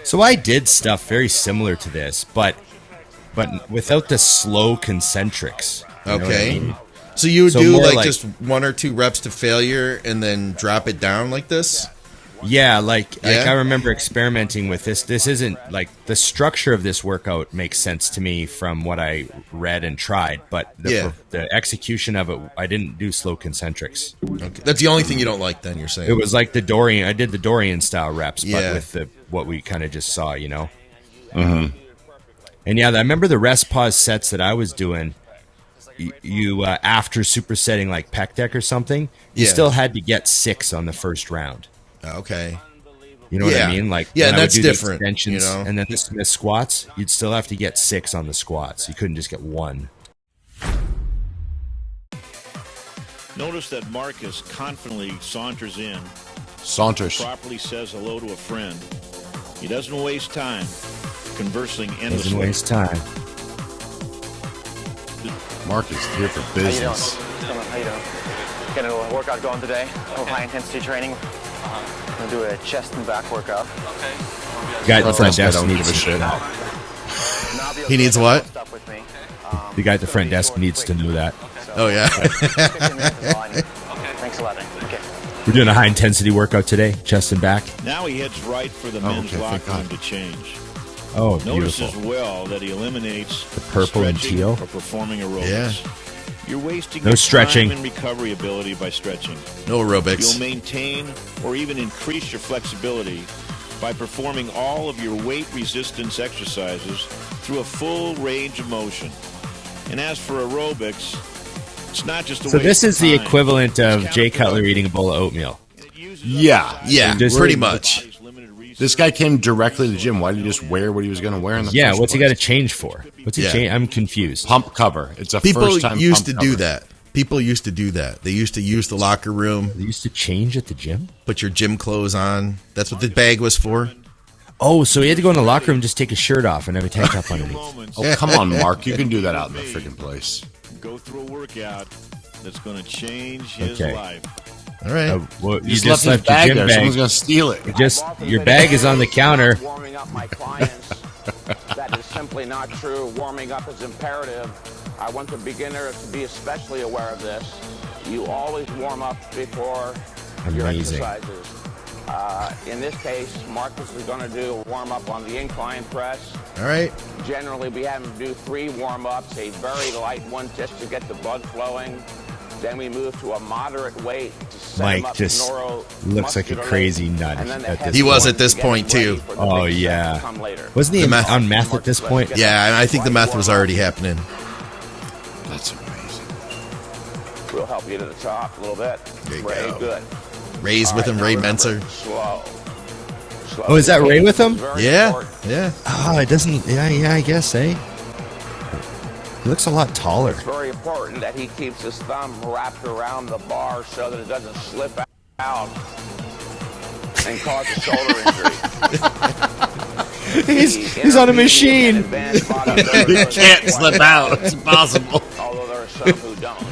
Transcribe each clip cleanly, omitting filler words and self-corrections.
So I did stuff very similar to this, but without the slow concentrics. You know what I mean? So you would So do more like just 1 or 2 reps to failure and then drop it down like this? Yeah, like I remember experimenting with this. This isn't like the structure of this workout makes sense to me from what I read and tried, but the execution of it, I didn't do slow concentrics. Okay. That's the only thing you don't like then, you're saying? It was like the Dorian. I did the Dorian style reps, but with what we kind of just saw, you know? Mm-hmm. And yeah, I remember the rest pause sets that I was doing. You after supersetting like pec deck or something, you still had to get 6 on the first round. Okay. You know what I mean? Like, and that's I would do different. The extensions, you know? and then the Smith squats, you'd still have to get 6 on the squats. You couldn't just get 1. Notice that Marcus confidently saunters in. Properly says hello to a friend. He doesn't waste time conversing endlessly. Doesn't waste time. Mark is here for business. How you doing? Getting a workout going today. High intensity training. I'm gonna do a chest and back workout. Okay. Guy at the front desk needs a shit. He needs what? The guy at the front desk needs to know that. Oh yeah. Thanks a lot. Okay. We're doing a high intensity workout today, chest and back. Now he heads right for the men's locker room to change. Oh, Notice beautiful. as well that he eliminates the purple and teal or performing aerobics. Yeah. You're wasting no stretching time and recovery ability by stretching. No aerobics. You'll maintain or even increase your flexibility by performing all of your weight resistance exercises through a full range of motion. And as for aerobics, it's not just a So waste this is of the time. equivalent of Jay Cutler eating a bowl of oatmeal. Yeah, pretty much. This guy came directly to the gym. Why did he just wear what he was going to wear in the first what's he place? got to change for? What's he change? I'm confused. Pump cover. It's a People first time used pump to do cover. that. People used to do that. They used to use the locker room. They used to change at the gym? Put your gym clothes on. That's what the bag was for. Oh, so he had to go in the locker room and just take his shirt off and have a tank top underneath. Oh, come on, Mark. You can do that out in the freaking place. Go through a workout that's going to change his life. All right. Well, You just left his bag your gym there. bag. Someone's going to steal it. Your bag is on the counter. Warming up my clients. That is simply not true. Warming up is imperative. I want the beginner to be especially aware of this. You always warm up before your Amazing. exercises. In this case, Marcus is going to do a warm-up on the incline press. All right. Generally, we have him do 3 warm-ups, a very light one just to get the blood flowing. Then we move to a moderate weight to set him Mike up just looks like a crazy nut. He was at this point, too. Oh, yeah. Wasn't he on meth at this point? Yeah, and I think the meth was already happening. That's amazing. We'll help you to the top a little bit. There you Very go. good. Ray's with him, Ray Mentzer. Slow. Oh, is that Ray with him? Yeah, yeah. Oh, it doesn't. Yeah, I guess, eh? He looks a lot taller. It's very important that he keeps his thumb wrapped around the bar so that it doesn't slip out and cause a shoulder injury. He's on a machine. He can't slip out. It's impossible. Although there are some who don't.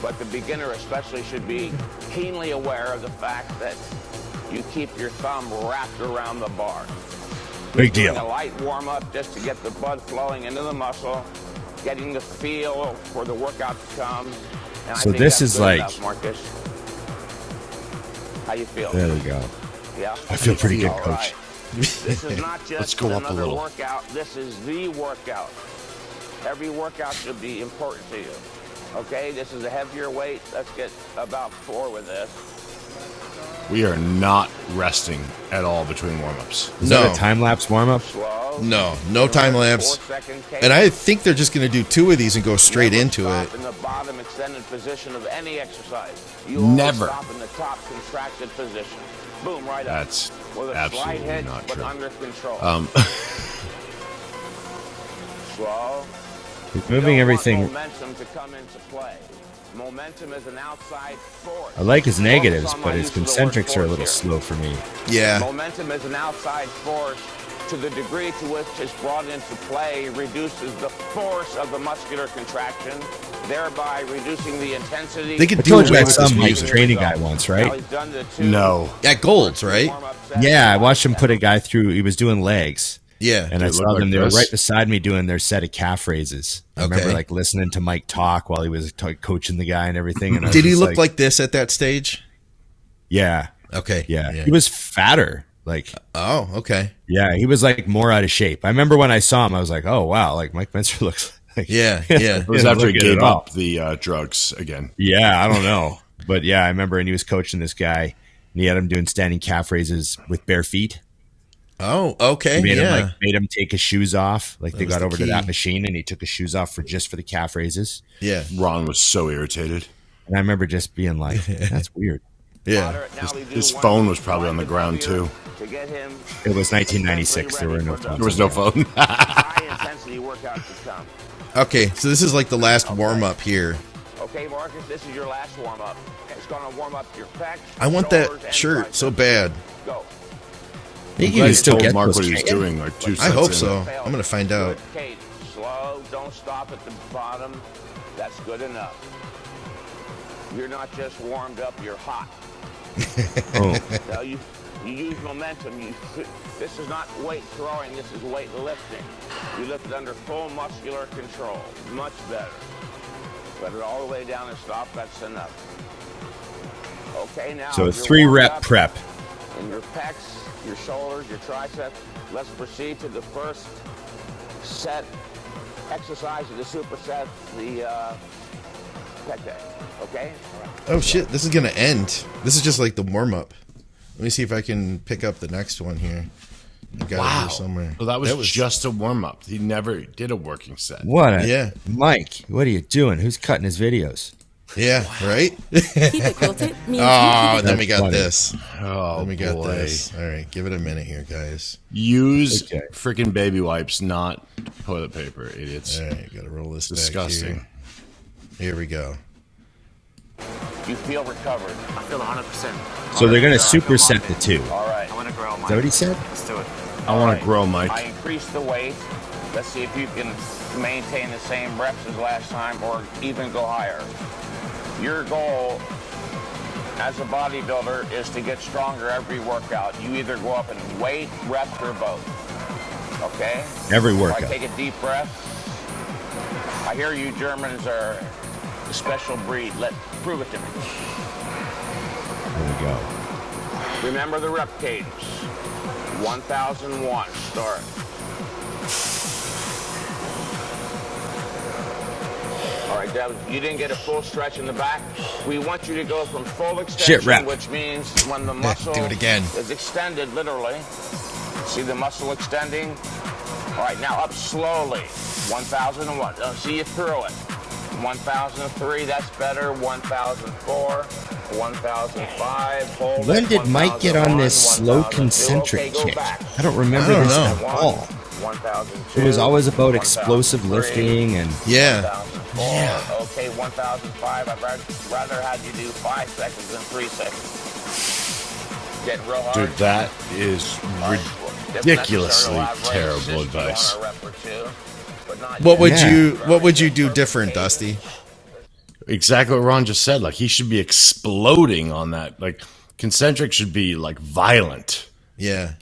But the beginner especially should be keenly aware of the fact that you keep your thumb wrapped around the bar. Big Doing deal. a light warm-up just to get the blood flowing into the muscle, getting the feel for the workout to come. And So I think this that's is good like- enough, Marcus. How you feel? There we go. Yeah. I feel pretty good, All Coach. right. This is not just Let's go up a another little. workout. This is the workout. Every workout should be important to you. Okay, this is a heavier weight. Let's get about 4 with this. We are not resting at all between warm-ups. Is No. that a time-lapse warm-up? Slow. No time lapse. 4-second cadence. And I think they're just going to do 2 of these and go straight Never into stop it. in the bottom extended position of any exercise. You Never. always stop in the top contracted position. Boom, right up. That's With a slight absolutely hit, not but true. under control. Slow. He's You moving don't everything. want momentum to come into play. Momentum is an outside force. I like his negatives, Focus on but my his use of the word concentrics are a force little here. slow for me. Yeah. Momentum is an outside force. To the degree to which it's brought into play reduces the force of the muscular contraction. thereby reducing the intensity. They could I do told you away I with saw this Mike's music. training guy once, Now right? he's done the 2 No. At Gold's, right? warm-up sets. Yeah, I watched him put a guy through. He was doing legs. Yeah. And I Did it saw look them. like They were this? right beside me doing their set of calf raises. I remember Okay. like listening to Mike talk while he was coaching the guy and everything. And I was Did he just look like this at that stage? Yeah, Okay. yeah. He was fatter. Like, Oh, okay. yeah, he was like more out of shape. I remember when I saw him, I was like, oh wow, like Mike Mentzer looks like. Yeah, yeah. It was Yeah, after he look at it gave all. up the drugs again. Yeah, I don't know, but yeah, I remember, and he was coaching this guy, and he had him doing standing calf raises with bare feet. Oh, okay. He made Yeah. him made him take his shoes off. Like they was got the over to key. that machine, and he took his shoes off for the calf raises. Yeah. Ron was so irritated. And I remember just being like, that's weird. Yeah. His phone was probably on the ground, too. To get him It was 1996. There were no phones. There was no phone. high intensity workout to come. Okay, so this is like the last warm up here. Okay, Marcus, this is your last warm up. It's going to warm up your pecs. I want shoulders, that and shirt triceps. so bad. Go. I think I'm you glad can he still told get Mark those what he was chains. doing like 2 I sets hope in. so. I'm gonna find out. Good cadence. Slow. Don't stop at the bottom. That's good enough. You're not just warmed up. You're hot. Oh, Now you use momentum. This is not weight throwing. This is weight lifting. You lift it under full muscular control. Much better. Let it all the way down and stop. That's enough. Okay, now. so you're 3 warmed rep up prep. in your pecs, your shoulders, your triceps. Let's proceed to the first set exercise of the superset, the pec day. Okay? Oh shit, this is gonna end. This is just like the warm up. Let me see if I can pick up the next one here. I got it Wow. here somewhere. Well, that was just a warm up. He never did a working set. What? Yeah. Mike, what are you doing? Who's cutting his videos? Yeah, right? Keep it quilted means Oh, then That's we got funny. this. Oh, Then we got boy. this. All right, give it a minute here, guys. Use Okay. freaking baby wipes, not toilet paper, idiots. All right, gotta roll this Disgusting. back here. Here we go. You feel recovered. I feel 100%. So they're going to superset the 2. Is All right. I want to grow, Mike. that what he said? Let's do it. I want to grow, Mike. I increased the weight. Let's see if you can maintain the same reps as last time or even go higher. Your goal as a bodybuilder is to get stronger every workout. You either go up in weight, reps, or both. Okay? Every All right, workout. take a deep breath. I hear you Germans are a special breed. Prove it to me. There we go. Remember the rep cadence. 1001. Start. All right, Deb, you didn't get a full stretch in the back. We want you to go from full extension, rep. which means when the muscle Do it again. is extended, literally. See the muscle extending? All right, now up slowly. 1001. See you through it. 1003, that's better. 1004, 1005. Hold When it. did Mike get on this 1001, slow 1002. concentric Okay, go kick? back. I don't remember I don't this know. at all. 1002. It was always about explosive 1003, lifting and Yeah. 1004. Okay, 1005. I'd rather have you do 5 seconds than 3 seconds. Get real hard. Dude, that is ridiculously terrible advice. What would Yeah. what would you do different, Dusty? Exactly what Ron just said. Like, he should be exploding on that. Like, concentric should be, like, violent. Yeah.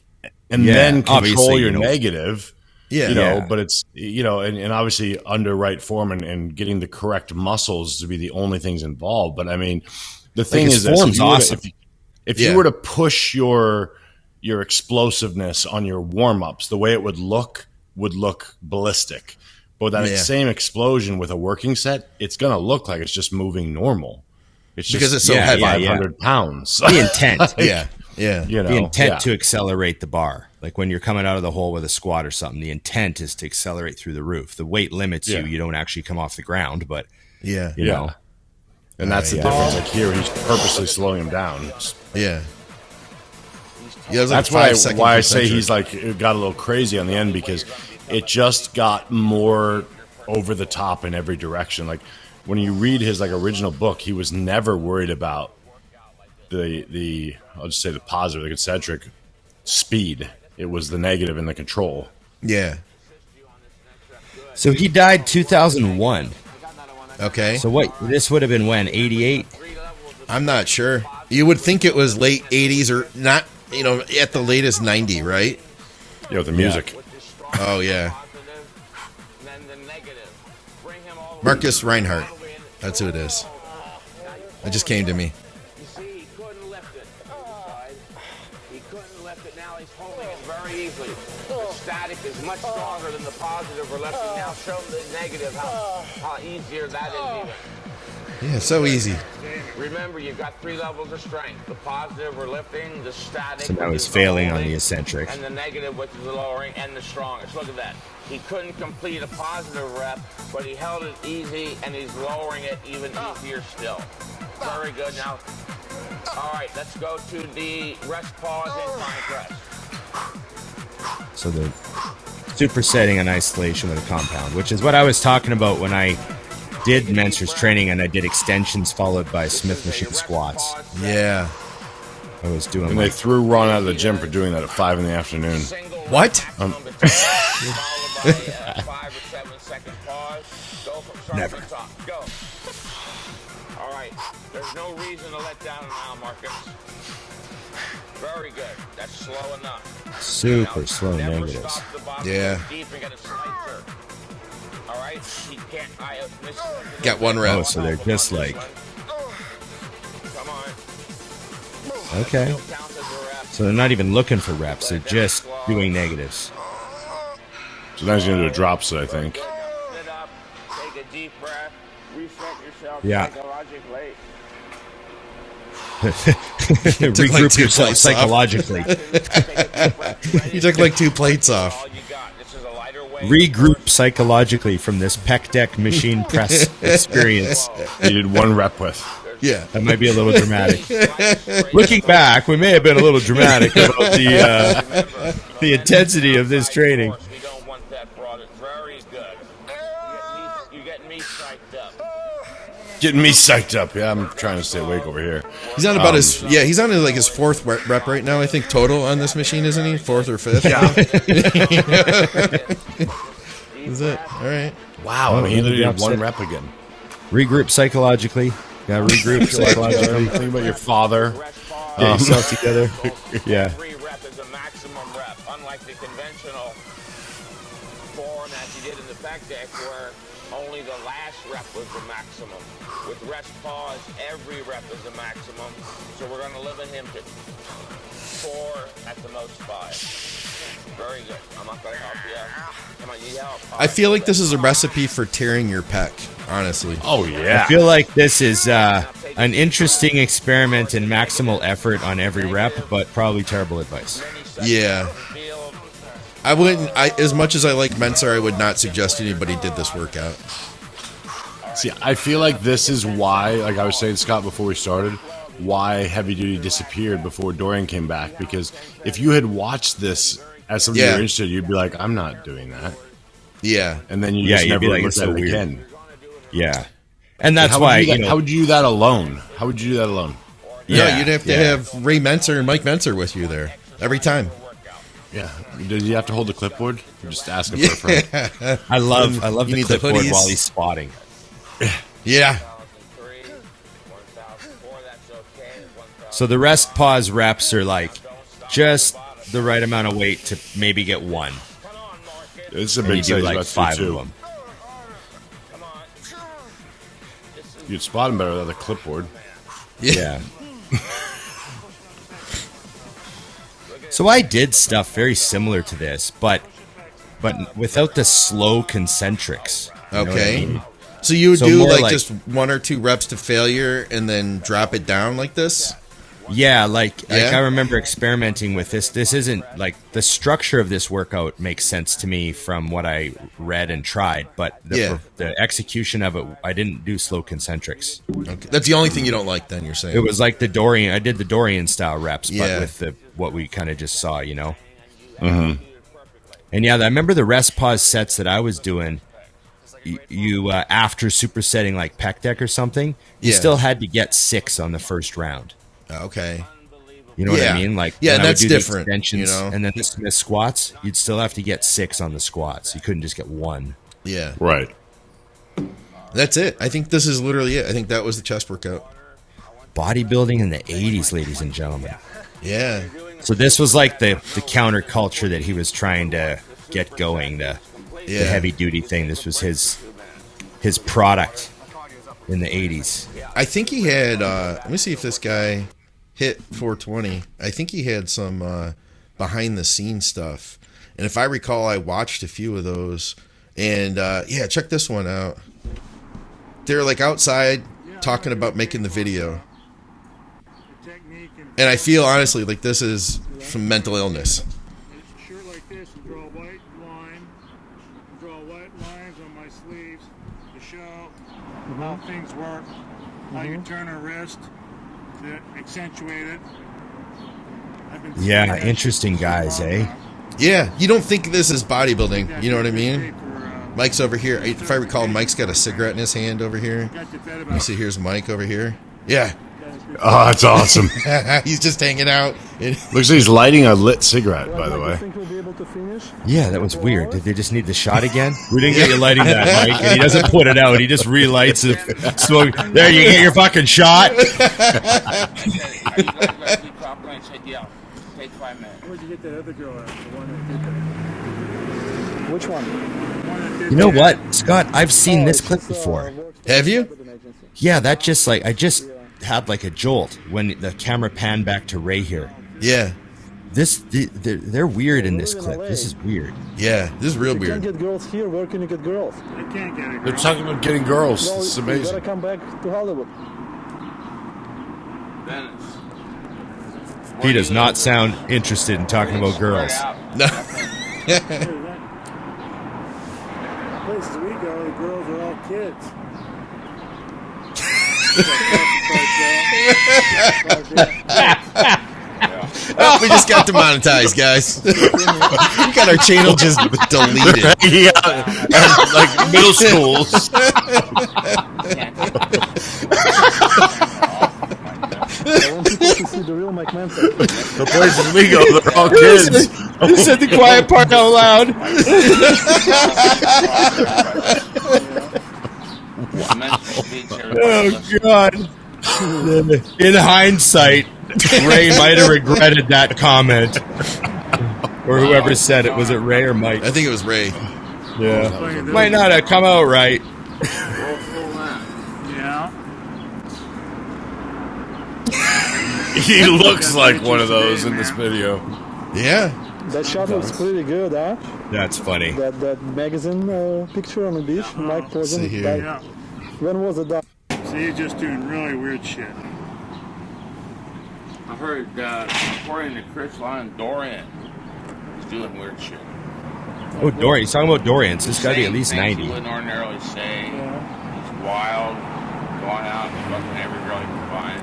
And Yeah, then control obviously, your you know. negative. Yeah. You know, Yeah. but it's, you know, and obviously under right form and getting the correct muscles to be the only things involved. But I mean, the thing his is, this, form's if you were to- awesome. if Yeah. you were to push your explosiveness on your warm ups, the way it would look ballistic. But that Yeah. same explosion with a working set, it's going to look like it's just moving normal. It's just Because it's so Yeah, heavy. yeah, 500 pounds. the intent. Yeah. Yeah. You know, The intent yeah. to accelerate the bar. Like when you're coming out of the hole with a squat or something, the intent is to accelerate through the roof. The weight limits you. Yeah. You don't actually come off the ground, but Yeah. you know. And that's the Yeah. difference. Like here, he's purposely slowing him down. Yeah. Yeah, it was like That's a why 5-second I say concentric. he's like it got a little crazy on the end because it just got more over the top in every direction. Like when you read his like original book, he was never worried about the I'll just say the positive, the concentric speed. It was the negative and the control. Yeah. So he died 2001. Okay. So what? This would have been when 88. I'm not sure. You would think it was late 80s or not. You know, at the latest 90, right? Yeah, with the music. Oh yeah. Marcus Reinhardt. That's who it is. It just came to me. You see, he couldn't lift it. He couldn't lift it. Now he's holding it very easily. The static is much stronger than the positive we're lifting. Now show him the negative, how easier that is even. Yeah, so easy. Remember, you've got 3 levels of strength. The positive we're lifting, the static. So now which he's is failing on holding, the eccentric. And the negative, which is the lowering, and the strongest. Look at that. He couldn't complete a positive rep, but he held it easy, and he's lowering it even easier still. Very good. Now, all right, let's go to the rest, pause, incline press. So the supersetting in isolation with a compound, which is what I was talking about when I did Mentzer's training and I did extensions followed by Smith machine squats. Yeah. I was doing. And they threw Ron out of the gym for doing that at 5 in the afternoon. What? Never. Go. All right. There's no reason to let down now, Marcus. Very good. That's slow enough. Super slow negatives. Yeah. Deep and get a slight jerk. All right. He can't. Got 1 rep. Oh, so they're just like. Come on. Okay. So they're not even looking for reps. They're just doing negatives. So now he's going to do a drop set, I think. Sit up. Take a deep breath. Reset yourself Yeah. psychologically. Regroup like 2 yourself plates psychologically. You took like 2 plates off. All you got. This is a lighter weight. Regroup psychologically from this pec deck machine press experience. He did 1 rep with. Yeah. That might be a little dramatic. Looking back, we may have been a little dramatic about the intensity of this training. We don't want that broad. It's very good. You're getting me psyched up. Getting me psyched up. Yeah, I'm trying to stay awake over here. He's on about he's on like his 4th rep right now, I think, total on this machine, isn't he? 4th or 5th? Yeah. Is it? All right. Wow, I mean, he literally did 1 rep again. Regroup psychologically. Got to regroup psychologically. Think about your father. Get yourself together. Yeah. Every rep is a maximum rep, unlike the conventional form as you did in the back deck where only the last rep was the maximum. With rest pause, every rep is a maximum. So we're going to limit him to 4, at the most 5. Very good. I'm not going to help you. Come on, you need help. I feel like this is a recipe for tearing your pec, honestly. Oh, yeah. I feel like this is an interesting experiment in maximal effort on every rep, but probably terrible advice. Yeah. I wouldn't, as much as I like Mentzer, I would not suggest anybody did this workout. See, I feel like this is why, like I was saying, Scott, before we started, why heavy duty disappeared before Dorian came back. Because if you had watched this as something you were interested, you'd be like, I'm not doing that. Yeah. And then you just never like, looked at it again. Yeah. And that's how why, how would you do that alone? How would you do that alone? Yeah, you'd have to have Ray Mentzer and Mike Mentzer with you there every time. Yeah. Did you have to hold the clipboard? Or just ask him for a friend. I love You the need the clipboard hoodies. while he's spotting. Yeah. So the rest pause reps are like just the right amount of weight to maybe get 1. It's a And you big do size. like About 5 2. of them. You'd spot him better with a clipboard. Yeah. So I did stuff very similar to this, but without the slow concentrics. You know what I Okay. mean? So you would So do more like just 1 or 2 reps to failure and then drop it down like this? Yeah, like Yeah? I remember experimenting with this. This isn't like the structure of this workout makes sense to me from what I read and tried, but the execution of it, I didn't do slow concentrics. Okay. That's the only thing you don't like then, you're saying. It was like the Dorian. I did the Dorian style reps, Yeah. but with what we kind of just saw, you know. Mm-hmm. And yeah, I remember the rest pause sets that I was doing. You after supersetting like pec deck or something, you still had to get 6 on the first round. Okay. You know what I mean? Like, yeah, when I would that's do the different. extensions, You know? and then the Smith squats, you'd still have to get 6 on the squats. You couldn't just get 1. Yeah. Right. That's it. I think this is literally it. I think that was the chest workout. Bodybuilding in the 80s, ladies and gentlemen. Yeah. So this was like the counterculture that he was trying to get going, the heavy duty thing. This was his product in the 80s. I think he had, let me see if this guy hit 420. I think he had some behind the scenes stuff. And if I recall, I watched a few of those. And yeah, check this one out. They're like outside talking about making the video. And I feel honestly like this is from mental illness. Shirt like this and draw a white line. Draw white lines on my sleeves to show how things work. How you turn a wrist to accentuate it. Yeah, interesting guys, eh? Yeah, you don't think this is bodybuilding. You know what I mean? Mike's over here. If I recall, Mike's got a cigarette in his hand over here. You see, here's Mike over here. Yeah. Oh, that's awesome. He's just hanging out. Looks like he's lighting a lit cigarette, by the way. Yeah, that was weird. Did they just need the shot again? We didn't get you lighting that, Mike. And he doesn't put it out. He just relights it. Smoke. There, you get your fucking shot. Take 5 minutes. Where'd you get that other girl at? The one that did that? Which one? You know what, Scott? I've seen this clip before. Have you? Yeah, that just like I just had like a jolt when the camera panned back to Ray here. Yeah. They're weird in this clip. This is weird. Yeah, this is real weird. You can't get girls here. Where can you get girls? You can't get a girl. They're talking about getting girls. Well, This is you amazing. gotta come back to Hollywood. He does not sound interested in talking about girls. No. Places we go, the girls are all kids. Oh, we just got demonetized, guys. We got our channel just deleted. Yeah, like middle schools. I want people to see the real Mentzer. The places we go, they're all kids. Who said the quiet part out loud? Oh, God. In hindsight, Ray might have regretted that comment. Or whoever said it. Was it Ray or Mike? I think it was Ray. Yeah. Might not have come out right. Yeah. He looks like one of those in this video. Yeah. That shot looks pretty good, huh? That's funny. That magazine picture on the beach, Mike posing. See here. Yeah. When was it done? So you're just doing really weird shit. I heard, according to Chris Lyon, Dorian is doing weird shit. Oh, Dorian. He's talking about Dorian. So this got to be at least Things 90. You wouldn't ordinarily say. He's wild, going out and fucking every girl he can find.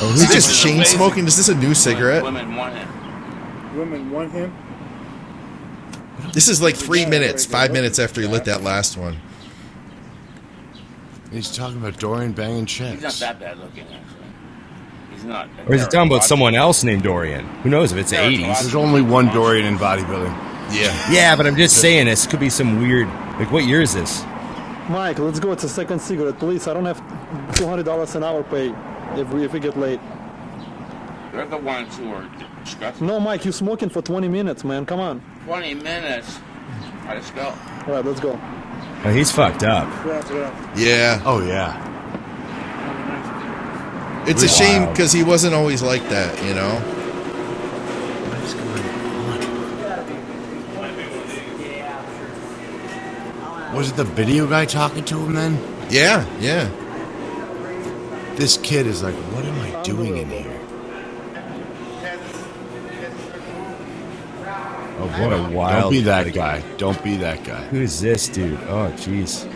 Oh, who's just chain smoking? Is this a new cigarette? Women want him. Women want him? This is like 3 minutes, 5 minutes after he lit that last one. He's talking about Dorian banging He's not chicks. that bad looking, actually. He's not. Or is he talking about someone else named Dorian? Who knows if it's the 80s? There's only one Dorian in bodybuilding. Yeah. Yeah, but I'm just saying this could be some weird. Like, what year is this? Mike, let's go. It's a second cigarette, please. I don't have $200 an hour pay if we get late. They're the ones who are disgusting. No, Mike, you're smoking for 20 minutes, man. Come on. 20 minutes. I just go. All right, let's go. Oh, he's fucked up. Wrap it up. Yeah. Oh, yeah. It's a shame because he wasn't always like that, you know? Was it the video guy talking to him then? Yeah, yeah. This kid is like, what am I doing in here? Oh, what a wild. Don't be that guy. Don't be that guy. Who is this dude? Oh, jeez.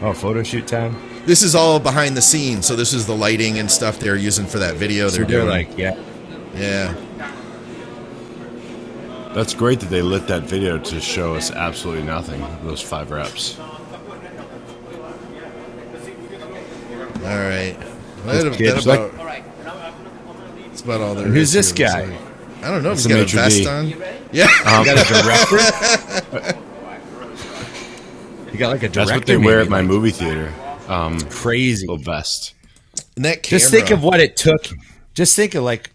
Oh, photo shoot time? This is all behind the scenes, so this is the lighting and stuff they're using for that video they're doing. Like, yeah. Yeah. That's great that they lit that video to show us absolutely nothing. Those 5 reps. All right. That's about all there is. Who's this here, guy? looks like. I don't know. He's the got a maitre vest d'. on. Yeah. You got a director? You You got like a director. That's what they wear at my movie theater. Crazy. Little vest. And that camera, just think of what it took. Just think of like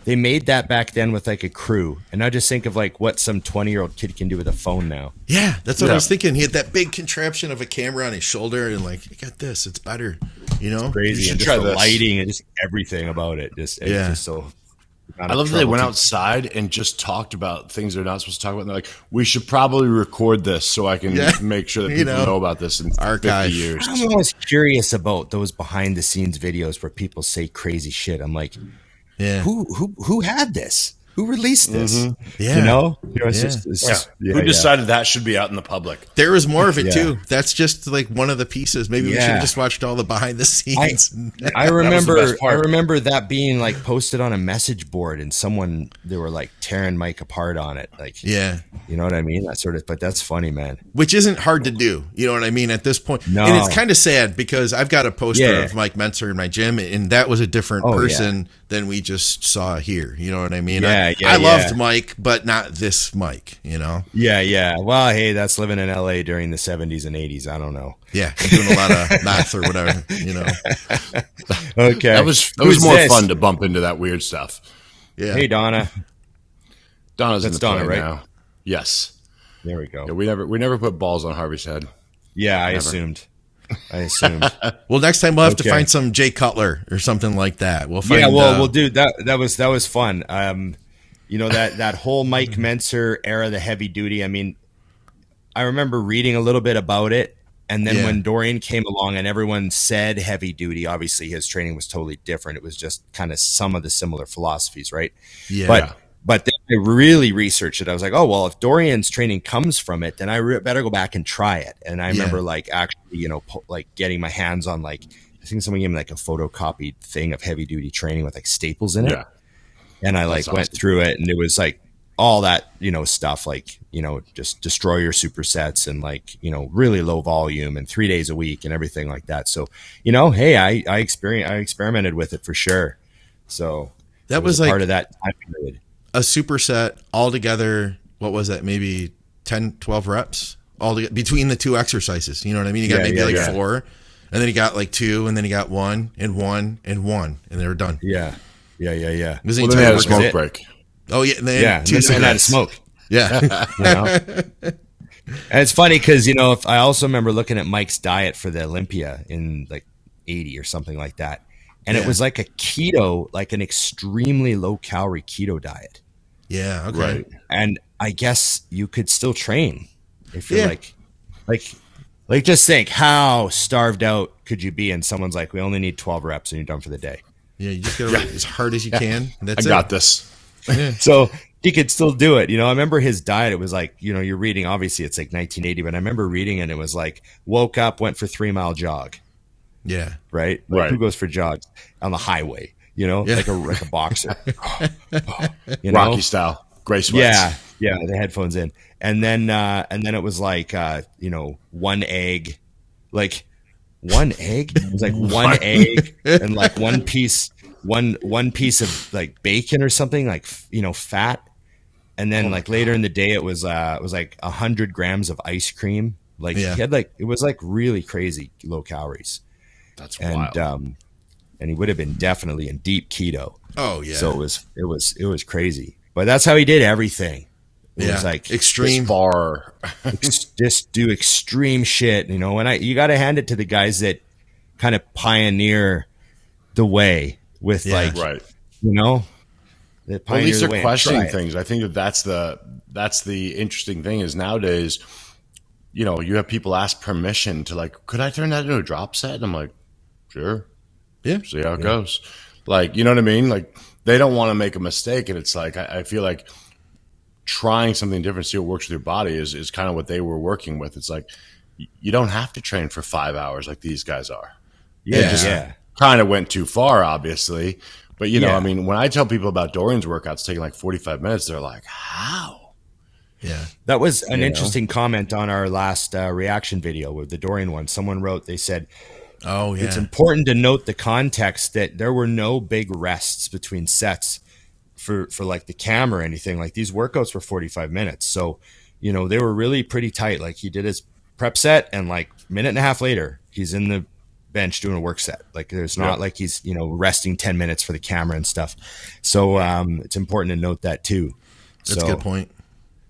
they made that back then with like a crew, and now just think of like what some 20-year-old kid can do with a phone now. Yeah, that's what I was thinking. He had that big contraption of a camera on his shoulder, and like, you got this. It's better, you know. It's crazy. You should and try just the this. lighting and just everything about it. It's just so. I love that they went outside and just talked about things they're not supposed to talk about. And they're like, we should probably record this so I can make sure that people know about this in archive 50 years. I'm always curious about those behind the scenes videos where people say crazy shit. I'm like, who had this? Who released this? Yeah. You know, it's just, Who decided that should be out in the public? There was more of it too. That's just like one of the pieces. Maybe we should have just watched all the behind the scenes. I remember that being like posted on a message board, and they were like tearing Mike apart on it. Like, you know what I mean? That sort of. But that's funny, man. Which isn't hard to do. You know what I mean? At this point, no. And it's kind of sad because I've got a poster of Mike Mentzer in my gym, and that was a different person than we just saw here. You know what I mean? I loved Mike, but not this Mike, you know? Yeah. Well, hey, that's living in LA during the 70s and 80s. I don't know. Yeah, doing a lot of math or whatever, you know? Okay. That was more fun to bump into that weird stuff. Yeah. Hey, Donna. That's in the Donna, play right? now. Yes. There we go. Yeah, we never put balls on Harvey's head. Yeah, I assumed. Well, next time we'll have to find some Jay Cutler or something like that. We'll find. Yeah, well, we'll do that. That was fun. You know, that whole Mike Mentzer era, the heavy duty. I mean, I remember reading a little bit about it, and then when Dorian came along and everyone said heavy duty, obviously his training was totally different. It was just kind of some of the similar philosophies, right? Yeah. But then I really researched it. I was like, oh, well, if Dorian's training comes from it, then I better go back and try it. And I remember like actually, you know, like getting my hands on like, I think someone gave me like a photocopied thing of heavy duty training with like staples in it. Yeah. And I like went through it, and it was like all that, you know, stuff like, you know, just destroy your supersets and like, you know, really low volume and 3 days a week and everything like that. So, you know, hey, I experimented with it for sure. So that was like part of that time period. A superset altogether. What was that? Maybe 10, 12 reps all together, between the two exercises. You know what I mean? You got maybe 4, and then you got like 2, and then you got 1 and 1 and 1 and they were done. Yeah. Well, then they had a smoke break. Oh yeah, and they had 2 cigarettes. Had a smoke. Yeah. You know? And it's funny because, you know, I also remember looking at Mike's diet for the Olympia in like 80 or something like that. And it was like a keto, like an extremely low calorie keto diet. Yeah. Okay. Right. And I guess you could still train if you're like just think how starved out could you be? And someone's like, we only need 12 reps and you're done for the day. Yeah. You just got to run as hard as you can. That's I got this. Yeah. So he could still do it. You know, I remember his diet. It was like, you know, you're reading, obviously it's like 1980, but I remember reading it. And it was like, woke up, went for 3-mile jog. Yeah. Right. Like, who goes for jogs on the highway? You know, like a boxer. You know? Rocky style, gray sweats. Yeah. The headphones in, and then it was like you know, 1 egg, like 1 egg. It was like 1 egg and like one piece of like bacon or something, like, you know, fat. And then like later in the day, it was like 100 grams of ice cream. Like he had like, it was like really crazy low calories. That's wild. And he would have been definitely in deep keto. Oh yeah. So it was crazy. But that's how he did everything. It was like extreme bar. just do extreme shit, you know. And you got to hand it to the guys that kind of pioneer the way with like, you know, that well, at least the they're way questioning things. I think that's the interesting thing is nowadays, you know, you have people ask permission to like, could I turn that into a drop set? And I'm like, sure. Yeah. See how it goes. Like, you know what I mean? Like, they don't want to make a mistake. And it's like, I feel like trying something different, see what works with your body is kind of what they were working with. It's like, you don't have to train for 5 hours like these guys are. Yeah. Kind of went too far, obviously. But, you know, I mean, when I tell people about Dorian's workouts taking like 45 minutes, they're like, how? Yeah. That was an interesting comment on our last reaction video with the Dorian one. Someone wrote, they said, oh, yeah, it's important to note the context that there were no big rests between sets for like the cam or anything. Like these workouts were 45 minutes. So, you know, they were really pretty tight. Like he did his prep set, and like minute and a half later, he's in the bench doing a work set. Like there's not like he's, you know, resting 10 minutes for the camera and stuff. So it's important to note that too. That's a good point.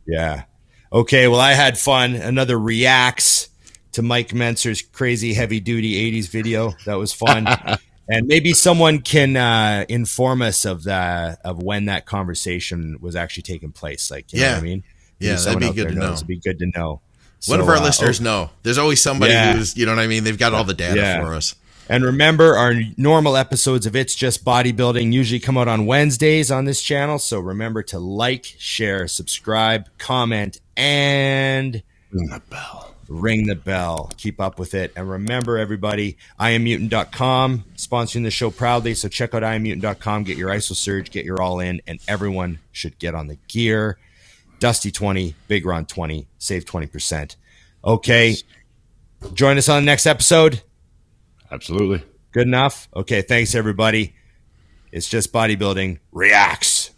Yeah. Okay. Well, I had fun. Another reacts to Mike Mentzer's crazy heavy duty 80s video. That was fun. And maybe someone can inform us of when that conversation was actually taking place. Like, you know what I mean? Yeah, that'd be good to know. It'd be good to know. One of our listeners know. There's always somebody who's, you know what I mean? They've got all the data for us. And remember, our normal episodes of It's Just Bodybuilding usually come out on Wednesdays on this channel. So remember to like, share, subscribe, comment, and ring the bell. Keep up with it. And remember, everybody, IamMutant.com sponsoring the show proudly. So check out IamMutant.com. Get your ISO Surge, get your All In, and everyone should get on the gear. Dusty 20, Big Ron 20, save 20%. Okay. Join us on the next episode. Absolutely. Good enough? Okay, thanks, everybody. It's Just Bodybuilding reacts.